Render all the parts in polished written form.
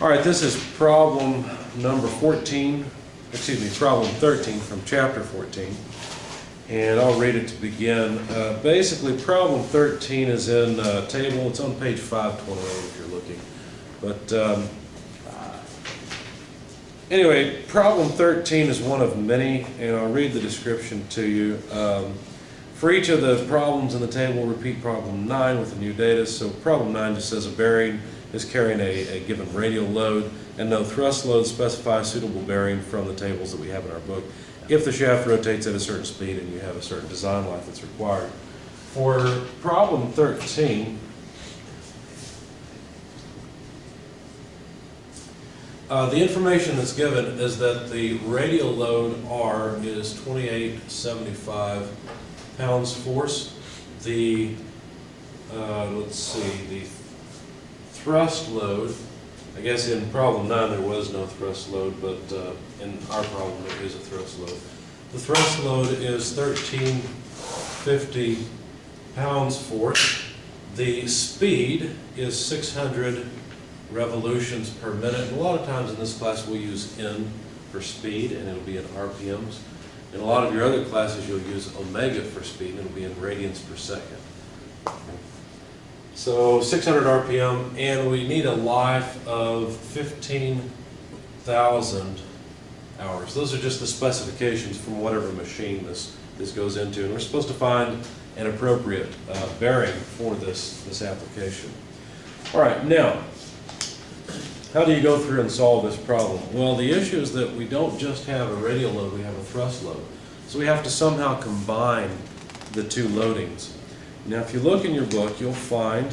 All right, this is problem number 14, excuse me, problem 13 from chapter 14. And I'll read it to begin. Basically, problem 13 is in a table. It's on page 528 if you're looking. But anyway, problem 13 is one of many, and I'll read the description to you. For each of the problems in the table, we'll repeat problem 9 with the new data. So problem 9 just says a bearing is carrying a given radial load, and no thrust load. Specify a suitable bearing from the tables that we have in our book if the shaft rotates at a certain speed and you have a certain design life that's required. For problem 13, the information that's given is that the radial load R is 2875 pounds force. The let's see, the thrust load, I guess in problem 9 there was no thrust load, but in our problem there is a thrust load. The thrust load is 1350 pounds force. The speed is 600 revolutions per minute. And a lot of times in this class we'll use N for speed, and it'll be in RPMs. In a lot of your other classes you'll use omega for speed, and it'll be in radians per second. So 600 RPM, and we need a life of 15,000 hours. Those are just the specifications from whatever machine this goes into, and we're supposed to find an appropriate bearing for this application. All right, now, how do you go through and solve this problem? Well, the issue is that we don't just have a radial load, we have a thrust load. So we have to somehow combine the two loadings. Now, if you look in your book, you'll find,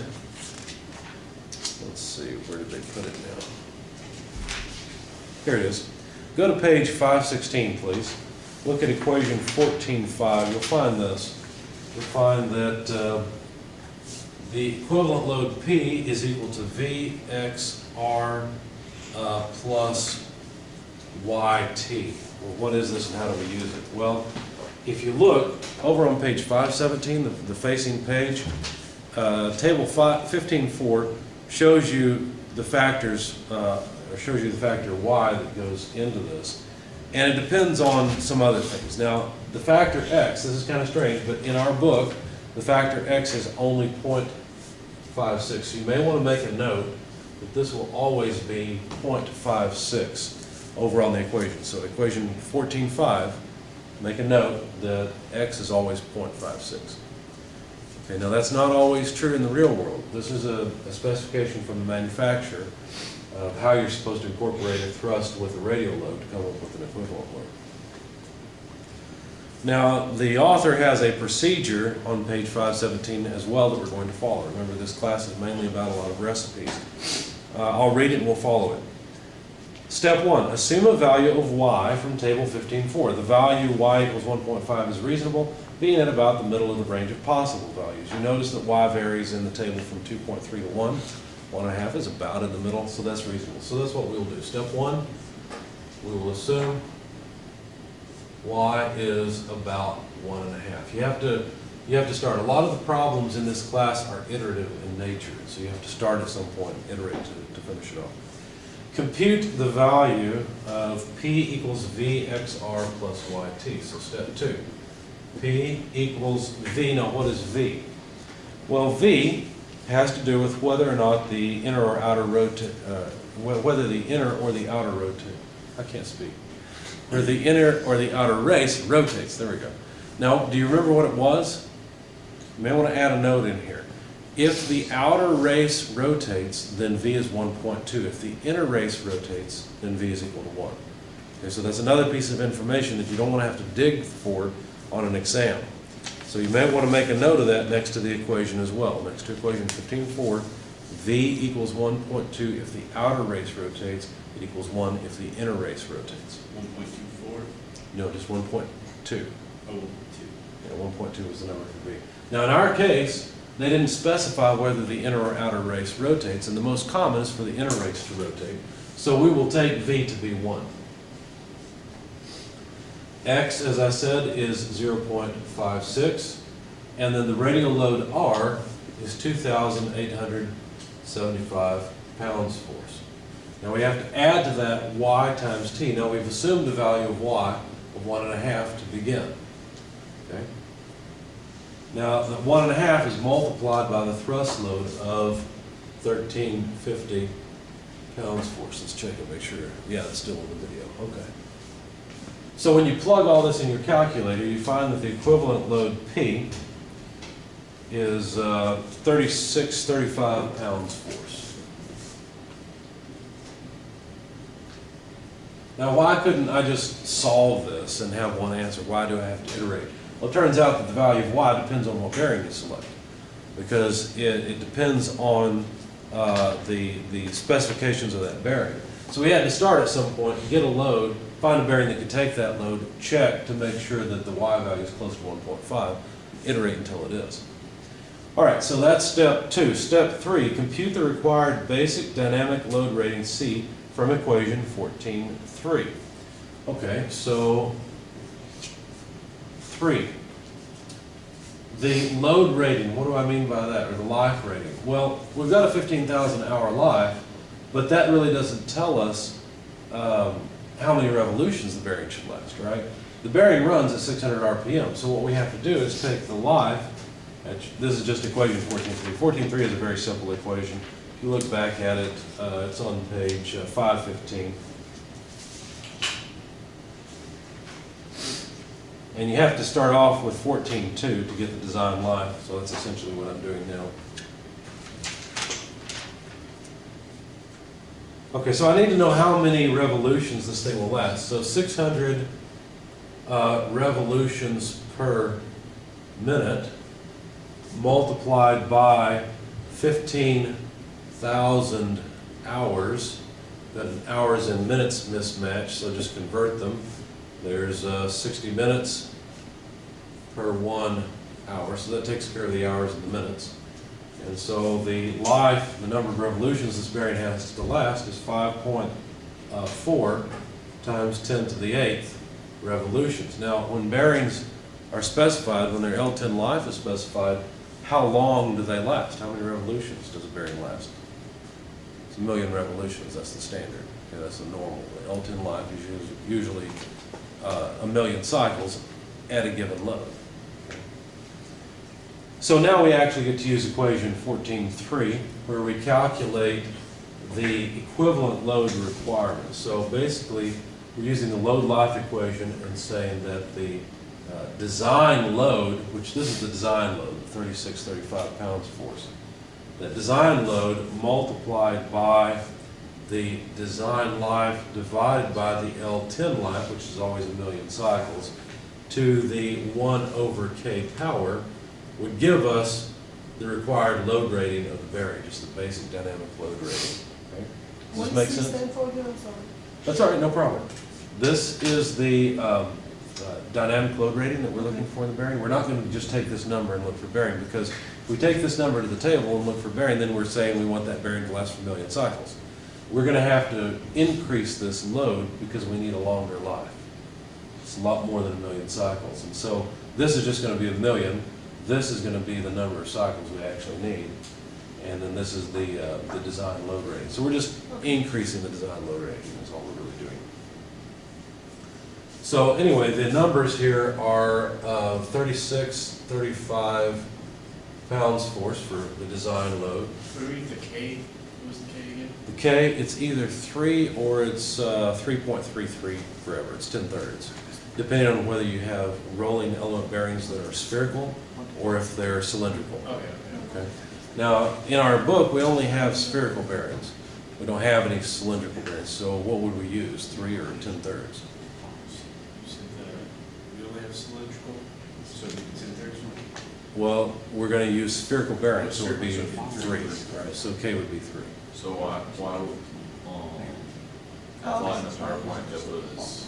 let's see, where did they put it now? Here it is. Go to page 516, please. Look at equation 14.5. You'll find this. You'll find that the equivalent load P is equal to VXR plus YT. Well, what is this and how do we use it? Well, if you look over on page 517, the facing page, table 15.4 shows you the factors, or shows you the factor y that goes into this. And it depends on some other things. Now, the factor x, this is kind of strange, but in our book, the factor x is only 0.56. So you may want to make a note that this will always be 0.56 over on the equation. So equation 14.5, make a note that x is always 0.56. Okay, now that's not always true in the real world. This is a specification from the manufacturer of how you're supposed to incorporate a thrust with a radial load to come up with an equivalent load. Now, the author has a procedure on page 517 as well that we're going to follow. Remember, this class is mainly about a lot of recipes. I'll read it and we'll follow it. Step 1, assume a value of y from table 15.4. The value y equals 1.5 is reasonable, being at about the middle of the range of possible values. You notice that y varies in the table from 2.3 to 1. 1.5 is about in the middle, so that's reasonable. So that's what we'll do. Step 1, we will assume y is about 1.5. You have to start. A lot of the problems in this class are iterative in nature, so you have to start at some point and iterate to finish it off. Compute the value of P equals VXR plus YT. So step 2. P equals V. Now what is V? Well, V has to do with whether or not the inner or outer whether the inner or the outer rotate. I can't speak. Or the inner or the outer race rotates. There we go. Now, do you remember what it was? You may want to add a note in here. If the outer race rotates, then V is 1.2. If the inner race rotates, then V is equal to 1. Okay, so that's another piece of information that you don't want to have to dig for on an exam. So you may want to make a note of that next to the equation as well. Next to equation 15.4, V equals 1.2 if the outer race rotates. It equals 1 if the inner race rotates. 1.24? No, just 1.2. Oh, 1.2. Yeah, 1.2 is the number for V. Now in our case, they didn't specify whether the inner or outer race rotates, and the most common is for the inner race to rotate. So we will take V to be 1. X, as I said, is 0.56, and then the radial load R is 2,875 pounds force. Now we have to add to that y times t. Now we've assumed the value of y of 1.5 to begin. Okay? Now the 1.5 is multiplied by the thrust load of 1350 pounds force. Let's check and make sure. Yeah, it's still in the video. Okay. So when you plug all this in your calculator, you find that the equivalent load P is 3635 pounds force. Now, why couldn't I just solve this and have one answer? Why do I have to iterate? Well, it turns out that the value of y depends on what bearing you select, because it depends on the specifications of that bearing. So we had to start at some point, get a load, find a bearing that could take that load, check to make sure that the y value is close to 1.5, iterate until it is. All right, so that's step 2. Step 3, compute the required basic dynamic load rating C from equation 14.3. Okay, so 3. The load rating, what do I mean by that, or the life rating? Well, we've got a 15,000 hour life, but that really doesn't tell us how many revolutions the bearing should last, right? The bearing runs at 600 RPM, so what we have to do is take the life. This is just equation 14.3. 14.3 is a very simple equation. If you look back at it, it's on page 515. And you have to start off with 14.2 to get the design life, so that's essentially what I'm doing now. Okay, so I need to know how many revolutions this thing will last. So 600 revolutions per minute multiplied by 15,000 hours. Got an hours and minutes mismatch, so just convert them. There's 60 minutes per 1 hour, so that takes care of the hours and the minutes. And so the life, the number of revolutions this bearing has to last is 5.4 times 10 to the 8th revolutions. Now, when bearings are specified, when their L10 life is specified, how long do they last? How many revolutions does a bearing last? It's 1,000,000 revolutions, that's the standard. Okay, that's the normal. The L10 life is usually 1,000,000 cycles at a given load. So now we actually get to use equation 14.3, where we calculate the equivalent load requirements. So basically, we're using the load life equation and saying that the design load, which this is the design load, 3635 pounds force, that design load multiplied by the design life divided by the L10 life, which is always 1,000,000 cycles, to the 1/k power, would give us the required load rating of the bearing, just the basic dynamic load rating. Okay? Does this make sense? That's all right, no problem. This is the dynamic load rating that we're looking for in the bearing. We're not going to just take this number and look for bearing, because if we take this number to the table and look for bearing, then we're saying we want that bearing to last for 1,000,000 cycles. We're going to have to increase this load because we need a longer life. It's a lot more than 1,000,000 cycles. And so this is just going to be 1,000,000. This is going to be the number of cycles we actually need. And then this is the design load rating. So we're just increasing the design load rating is all we're really doing. So anyway, the numbers here are 3635 pounds force for the design load. What do we read the K? What was the K again? The K, it's either 3 or it's 3.33 forever. It's 10/3, depending on whether you have rolling element bearings that are spherical or if they're cylindrical. Okay. Now, in our book, we only have spherical bearings. We don't have any cylindrical bearings. So what would we use, 3 or 10/3? We only have cylindrical, so we can 10/3. Well, we're going to use spherical bearings, so it would be 3. Right? So K would be 3. So why I thought in the PowerPoint that was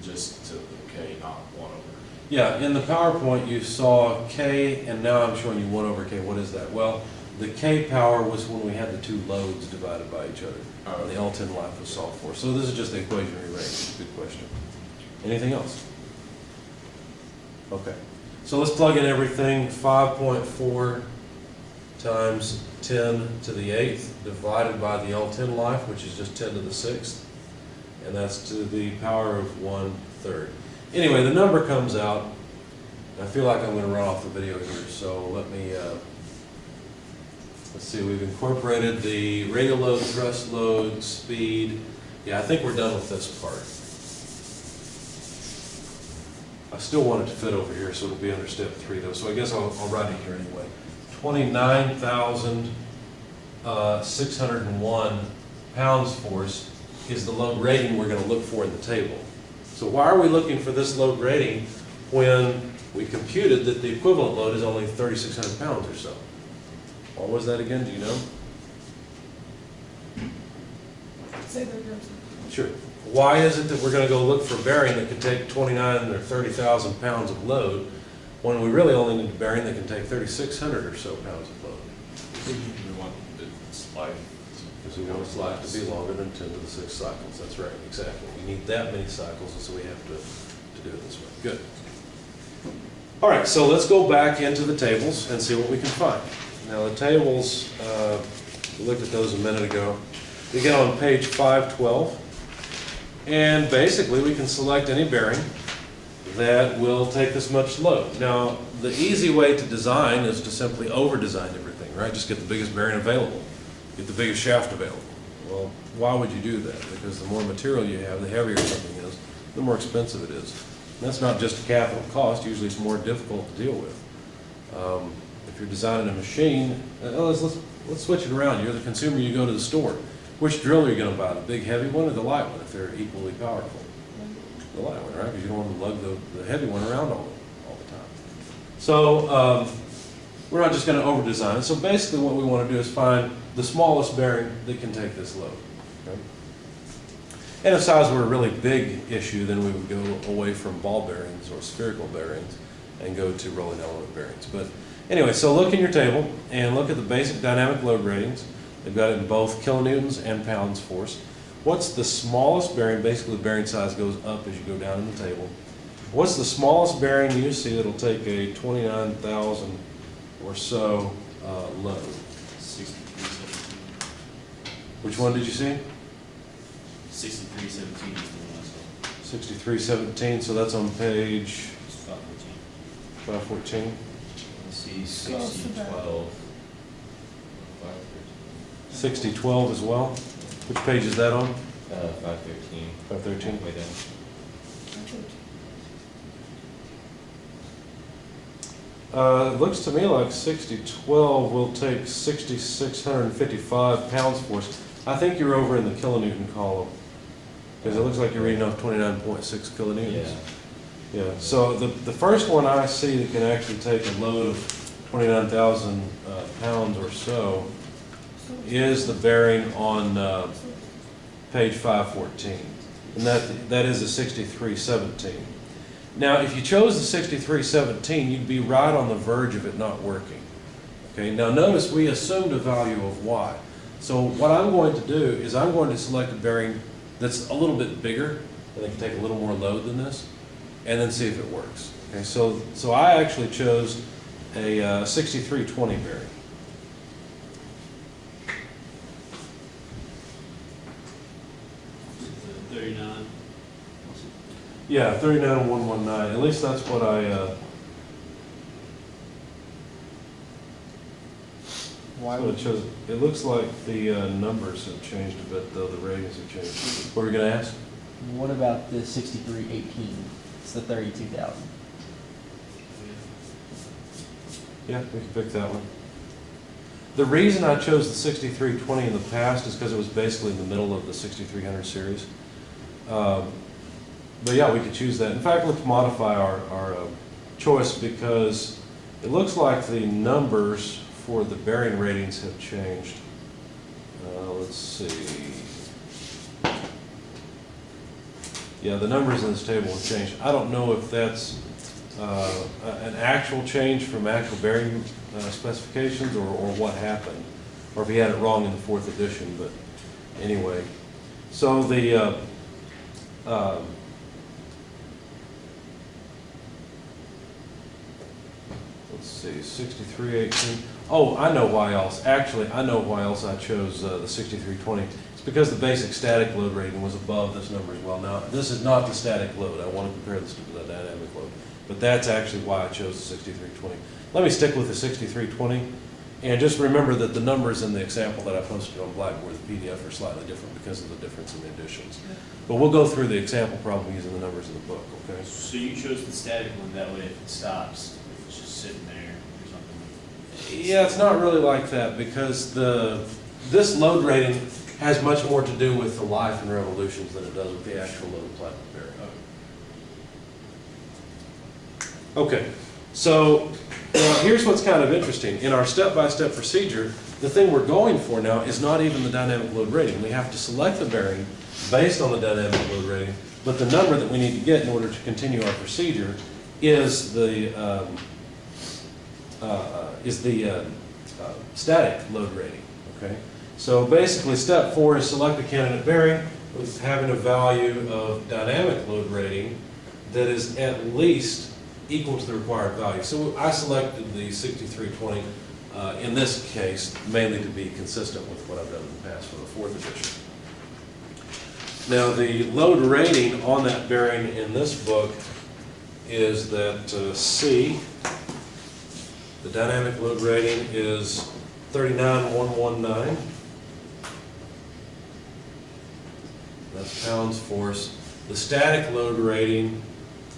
just to the K, not 1 over. Yeah, in the PowerPoint you saw K, and now I'm showing you 1/k. What is that? Well, the K power was when we had the two loads divided by each other. And the L10 life was solved for. So this is just the equation rearranged. Good question. Anything else? Okay. So let's plug in everything. 5.4 times 10 to the 8th divided by the L10 life, which is just 10 to the 6th. And that's to the power of 1/3. Anyway, the number comes out. I feel like I'm going to run off the video here, so let me, let's see, we've incorporated the radial load, thrust load, speed. Yeah, I think we're done with this part. I still want it to fit over here, so it'll be under step 3 though, so I guess I'll write it here anyway. 29,601 pounds force is the load rating we're going to look for in the table. So why are we looking for this load rating when we computed that the equivalent load is only 3,600 pounds or so? What was that again, do you know? Say that again. Sure. Why is it that we're going to go look for a bearing that can take 29 or 30,000 pounds of load when we really only need a bearing that can take 3,600 or so pounds of load? We want its life. Because we want its life to be longer than 10 to the 6 cycles. That's right, exactly. We need that many cycles, and so we have to do it this way. Good. All right, so let's go back into the tables and see what we can find. Now the tables, we looked at those a minute ago. We get on page 512, and basically we can select any bearing that will take this much load. Now, the easy way to design is to simply over-design everything, right? Just get the biggest bearing available, get the biggest shaft available. Well, why would you do that? Because the more material you have, the heavier something is, the more expensive it is. And that's not just a capital cost, usually it's more difficult to deal with. If you're designing a machine, let's switch it around. You're the consumer, you go to the store. Which drill are you going to buy, the big heavy one or the light one if they're equally powerful? The light one, right? Because you don't want to lug the heavy one around all the time. So we're not just going to over-design it. So basically what we want to do is find the smallest bearing that can take this load. Okay? And if size were a really big issue, then we would go away from ball bearings or spherical bearings and go to rolling element bearings. But anyway, so look in your table and look at the basic dynamic load ratings. They've got it in both kilonewtons and pounds force. What's the smallest bearing? Basically, the bearing size goes up as you go down in the table. What's the smallest bearing you see that'll take a 29,000 or so load? 6317. Which one did you see? 6317 is the one I saw. 6317, so that's on page It's 514. 514. Let's see, Close to 60, that. 12. 6012 as well. Which page is that on? 513. 513. Way down. It looks to me like 6012 will take 6,655 pounds force. I think you're over in the kilonewton column because it looks like you're reading off 29.6 kilonewtons. Yeah. Yeah. So the first one I see that can actually take a load of 29,000 pounds or so is the bearing on page 514, and that is a 6317. Now, if you chose the 6317, you'd be right on the verge of it not working. Okay. Now, notice we assumed a value of y. So what I'm going to do is I'm going to select a bearing that's a little bit bigger and that can take a little more load than this, and then see if it works. Okay. So I actually chose a 6320 bearing. Is it 39? Yeah, 39119. At least that's what Why what would it shows. It looks like the numbers have changed a bit, though. The ratings have changed. What were you going to ask? What about the 6318? It's the 32,000. Yeah, we can pick that one. The reason I chose the 6320 in the past is because it was basically in the middle of the 6300 series. But yeah, we could choose that. In fact, let's modify our choice because it looks like the numbers for the bearing ratings have changed. Let's see. Yeah, the numbers in this table have changed. I don't know if that's an actual change from actual bearing specifications or what happened, or if he had it wrong in the 4th edition, but anyway. So the let's see, 6318. Oh, I know why else. Actually, I know why else I chose the 6320. It's because the basic static load rating was above this number as well. Now, this is not the static load. I want to compare this to the dynamic load. But that's actually why I chose the 6320. Let me stick with the 6320. And just remember that the numbers in the example that I posted on Blackboard, the PDF, are slightly different because of the difference in the additions. But we'll go through the example problem using the numbers in the book, okay? So you chose the static one, that way if it stops, if it's just sitting there or something. Yeah, it's not really like that because this load rating has much more to do with the life and revolutions than it does with the actual load of platinum bearing. Okay, so now here's what's kind of interesting. In our step-by-step procedure, the thing we're going for now is not even the dynamic load rating. We have to select the bearing based on the dynamic load rating, but the number that we need to get in order to continue our procedure is the static load rating, okay? So basically, step 4 is select a candidate bearing with having a value of dynamic load rating that is at least equal to the required value. So I selected the 6320 in this case mainly to be consistent with what I've done in the past for the 4th edition. Now the load rating on that bearing in this book is that C, the dynamic load rating is 39119. That's pounds force. The static load rating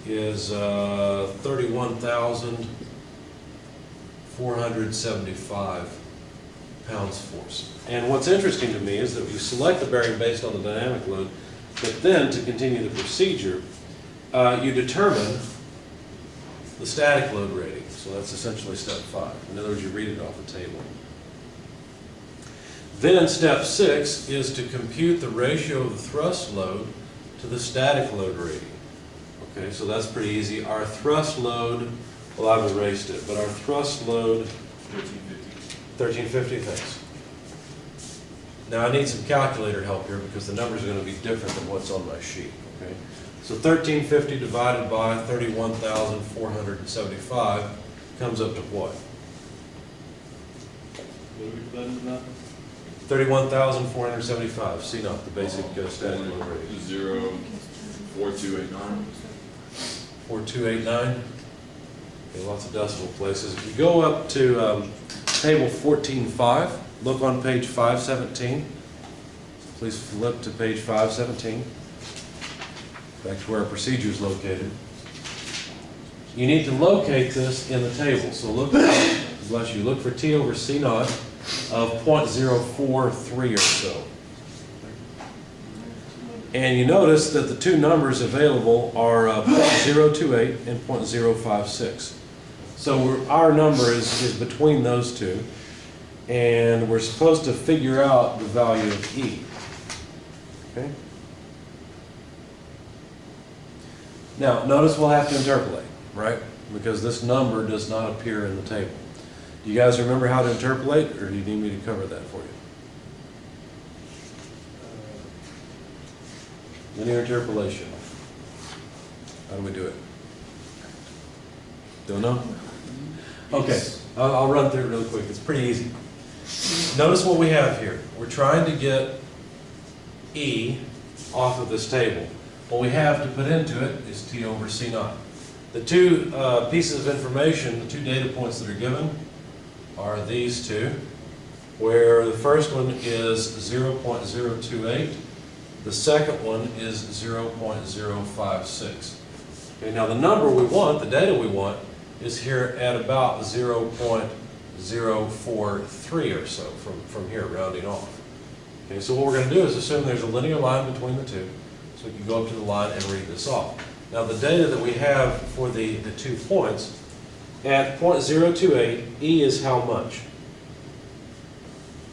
is 31,475 pounds force. And what's interesting to me is that you select the bearing based on the dynamic load, but then to continue the procedure, you determine the static load rating. So that's essentially step 5. In other words, you read it off the table. Then step 6 is to compute the ratio of the thrust load to the static load rating. Okay, so that's pretty easy. Our thrust load, well, I've erased it, but our thrust load, 1350, thanks. Now I need some calculator help here because the numbers are going to be different than what's on my sheet, okay? So 1350 divided by 31,475 comes up to what? What are we dividing about? 31,475, C naught, the basic static load rating. 0.4289. 4289. Okay, lots of decimal places. If you go up to table 14.5, look on page 517. Please flip to page 517. Back to where our procedure is located. You need to locate this in the table. So look, bless you, look for T over C naught of 0.043 or so. And you notice that the two numbers available are 0.028 and 0.056. So our number is between those two, and we're supposed to figure out the value of E. Okay? Now, notice we'll have to interpolate, right? Because this number does not appear in the table. Do you guys remember how to interpolate, or do you need me to cover that for you? Linear interpolation. How do we do it? Don't know? Okay, I'll run through it really quick. It's pretty easy. Notice what we have here. We're trying to get E off of this table. What we have to put into it is T over C naught. The two pieces of information, the two data points that are given are these two, where the first one is 0.028. The second one is 0.056. Okay, now the number we want, the data we want, is here at about 0.043 or so from here, rounding off. Okay, so what we're going to do is assume there's a linear line between the two, so we can go up to the line and read this off. Now the data that we have for the 2 points, at 0.028, E is how much?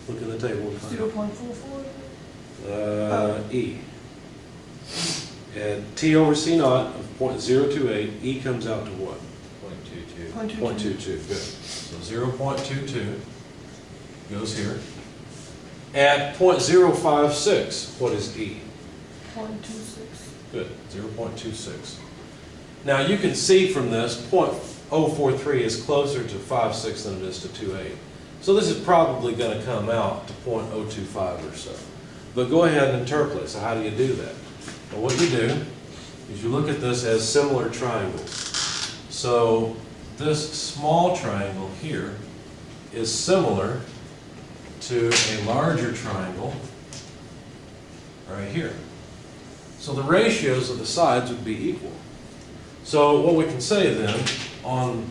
Look in the table. 0.44. E. And T over C naught of 0.028, E comes out to what? 0.22. 0.22, good. So 0.22 goes here. At 0.056, what is E? 0.26. Good, 0.26. Now you can see from this, 0.043 is closer to 5.6 than it is to 2.8. So this is probably going to come out to 0.025 or so. But go ahead and interpolate. So how do you do that? Well, what you do is you look at this as similar triangles. So this small triangle here is similar to a larger triangle right here. So the ratios of the sides would be equal. So what we can say then, on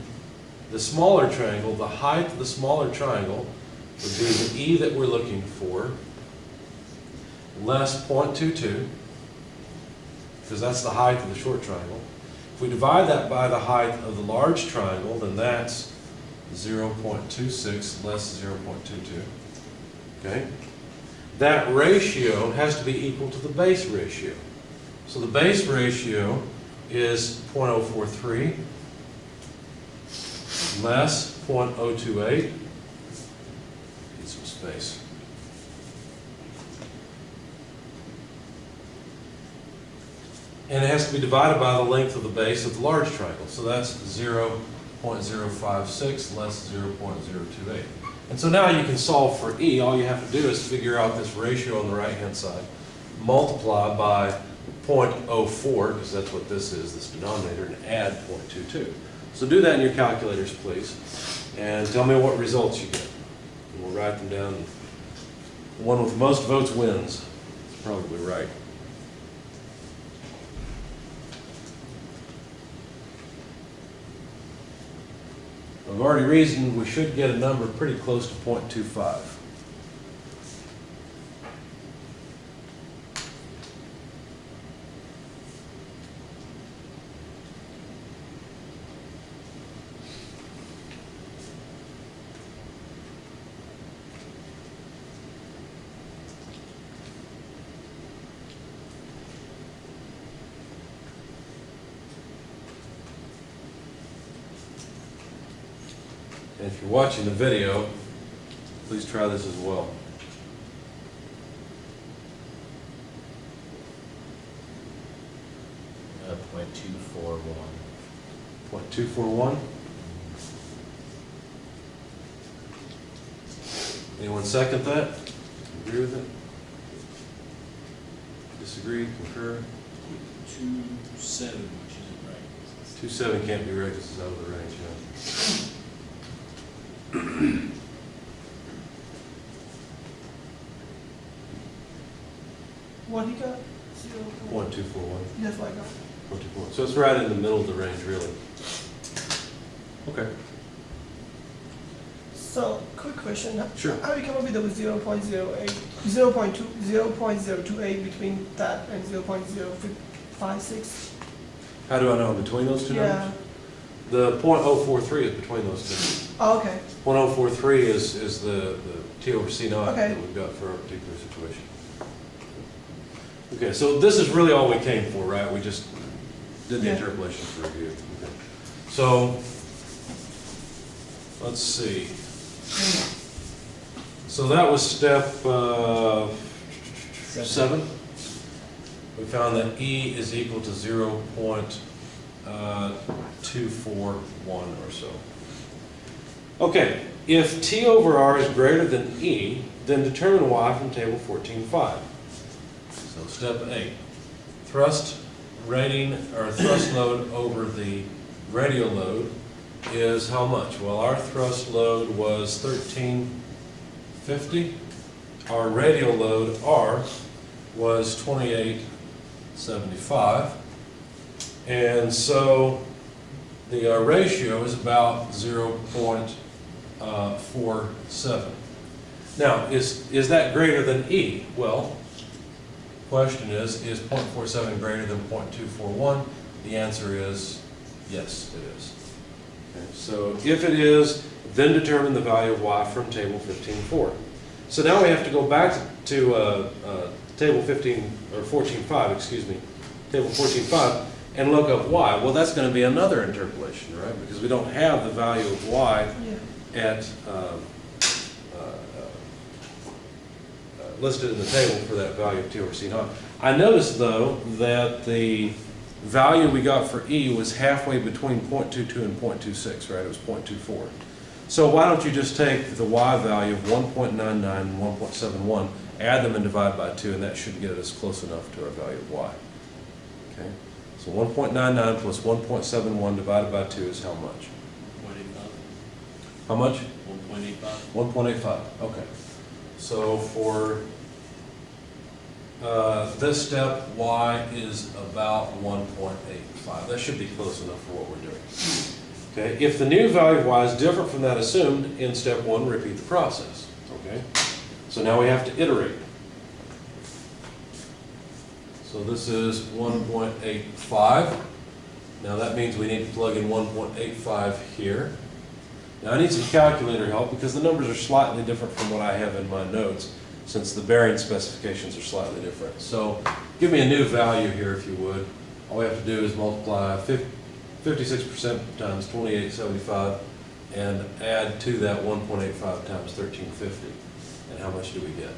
the smaller triangle, the height of the smaller triangle would be the E that we're looking for, less 0.22, because that's the height of the short triangle. If we divide that by the height of the large triangle, then that's 0.26 less 0.22. Okay? That ratio has to be equal to the base ratio. So the base ratio is 0.043 less 0.028. Need some space. And it has to be divided by the length of the base of the large triangle. So that's 0.056 less 0.028. And so now you can solve for E. All you have to do is figure out this ratio on the right-hand side, multiply by 0.04, because that's what this is, this denominator, and add 0.22. So do that in your calculators, please, and tell me what results you get. And we'll write them down. The one with the most votes wins. It's probably right. I've already reasoned we should get a number pretty close to 0.25. And if you're watching the video, please try this as well. .241. 0.241. Anyone second that? Agree with it? Disagree? Concur? 2.7, which isn't right. 2.7 can't be right because it's out of the range, yeah. What he got? 0.241. That's what I got. 0.24. So it's right in the middle of the range, really. Okay. So, quick question. Sure. How do you come up with the 0.08, 0.028 between that and 0.056? How do I know between those two Yeah. numbers? The 0.043 is between those two. Oh, okay. 0.043 is the T over C naught Okay. that we've got for our particular situation. Okay, so this is really all we came for, right? We just did the Yeah. interpolation for review. Okay. So, let's see. So that was step 7. We found that E is equal to 0.241 or so. Okay, if T over R is greater than E, then determine Y from table 14.5. So step 8, thrust rating or thrust load over the radial load is how much? Well, our thrust load was 1350. Our radial load R was 2875. And so the ratio is about 0.47. Now, is that greater than E? Well, question is 0.47 greater than 0.241? The answer is yes, it is. Okay, so if it is, then determine the value of Y from table 15.4. So now we have to go back to table 15, or 14.5, excuse me, table 14.5, and look up Y. Well, that's going to be another interpolation, right? Because we don't have the value of Y Yeah. at listed in the table for that value of T over C naught. I noticed, though, that the value we got for E was halfway between 0.22 and 0.26, right? It was 0.24. So why don't you just take the y value of 1.99 and 1.71, add them and divide by 2, and that should get us close enough to our value of y. Okay? So 1.99 plus 1.71 divided by 2 is how much? 1.85. How much? 1.85. 1.85, okay. So for this step, y is about 1.85. That should be close enough for what we're doing. Okay, if the new value of y is different from that assumed, in step 1, repeat the process. Okay, so now we have to iterate. So this is 1.85. Now that means we need to plug in 1.85 here. Now I need some calculator help because the numbers are slightly different from what I have in my notes, since the bearing specifications are slightly different. So give me a new value here if you would. All we have to do is multiply 56% times 2875 and add to that 1.85 times 1350. And how much do we get?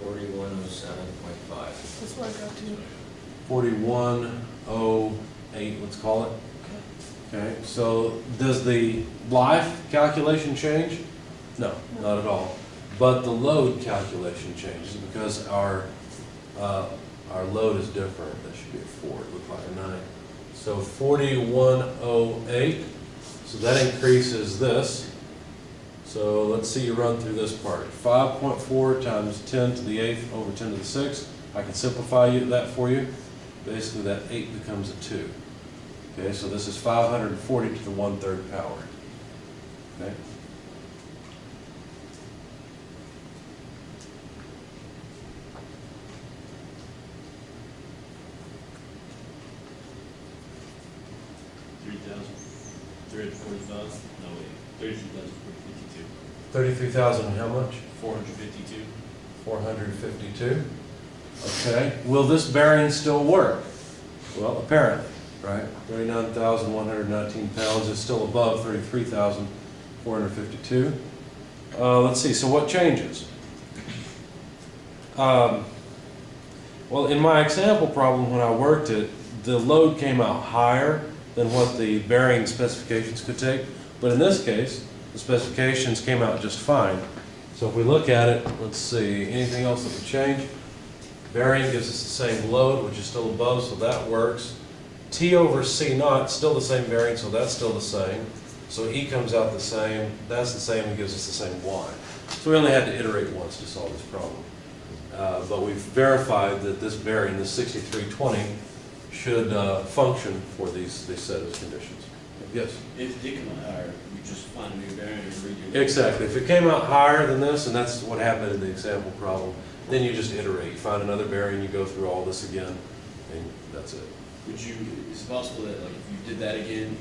$4107.5. That's what I got too. 4108, let's call it. Okay. Okay, so does the life calculation change? No, not at all. But the load calculation changes because our load is different. That should be a 4, it looked like a 9. So 4108, so that increases this. So let's see you run through this part. 5.4 times 10 to the 8th over 10 to the 6th. I can simplify that for you. Basically that 8 becomes a 2. Okay, so this is 540 to the 1/3 power. Okay. $3,345. No wait. 33,452. 33,000 how much? 452. 452. Okay, will this bearing still work? Well, apparently, right? 39,119 pounds is still above 33,452. Let's see, so what changes? Well, in my example problem, when I worked it, the load came out higher than what the bearing specifications could take. But in this case, the specifications came out just fine. So if we look at it, let's see, anything else that would change? Bearing gives us the same load, which is still above, so that works. T over C naught, still the same bearing, so that's still the same. So E comes out the same, that's the same, and gives us the same Y. So we only had to iterate once to solve this problem. But we've verified that this bearing, the 6320, should function for these set of conditions. Yes? If it did come out higher, we just find a new bearing and redo it. Exactly. If it came out higher than this, and that's what happened in the example problem, then you just iterate. You find another bearing, you go through all this again, and that's it. Would you, is it possible that like if you did that again,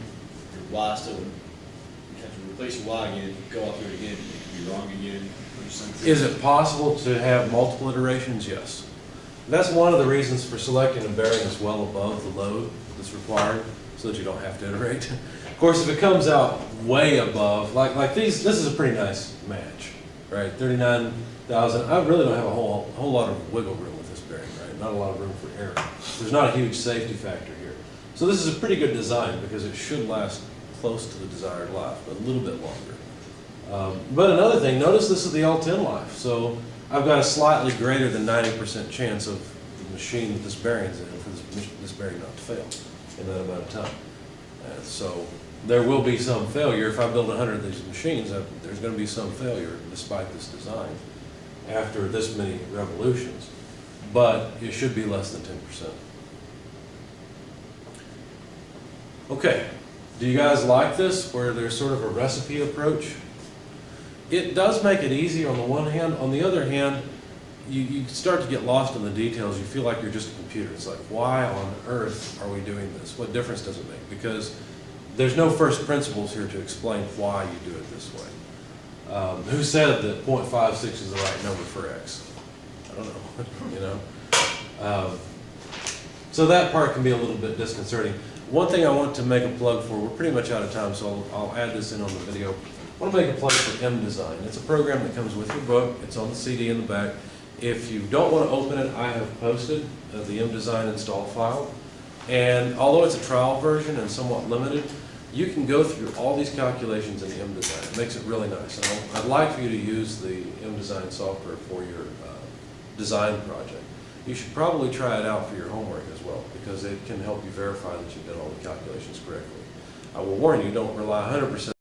your Y still would, you have to replace your Y again, go out through it again, it could be wrong again, or something? Is it possible to have multiple iterations? Yes. That's one of the reasons for selecting a bearing that's well above the load that's required, so that you don't have to iterate. Of course, if it comes out way above, like these, this is a pretty nice match, right? 39,000. I really don't have a whole lot of wiggle room with this bearing, right? Not a lot of room for error. There's not a huge safety factor here. So this is a pretty good design because it should last close to the desired life, but a little bit longer. But another thing, notice this is the L10 life. So I've got a slightly greater than 90% chance of the machine that this bearing's in for this bearing not to fail in that amount of time. So there will be some failure. If I build 100 of these machines, there's going to be some failure despite this design after this many revolutions. But it should be less than 10%. Okay, do you guys like this, where there's sort of a recipe approach? It does make it easier on the one hand. On the other hand, you start to get lost in the details. You feel like you're just a computer. It's like, why on earth are we doing this? What difference does it make? Because there's no first principles here to explain why you do it this way. Who said that 0.56 is the right number for X? I don't know, you know? So that part can be a little bit disconcerting. One thing I want to make a plug for, we're pretty much out of time, so I'll add this in on the video. want to make a plug for M-Design. It's a program that comes with your book. It's on the CD in the back. If you don't want to open it, I have posted the M-Design install file. And although it's a trial version and somewhat limited, you can go through all these calculations in M-Design. It makes it really nice. And I'd like for you to use the M-Design software for your design project. You should probably try it out for your homework as well, because it can help you verify that you've done all the calculations correctly. I will warn you, don't rely 100%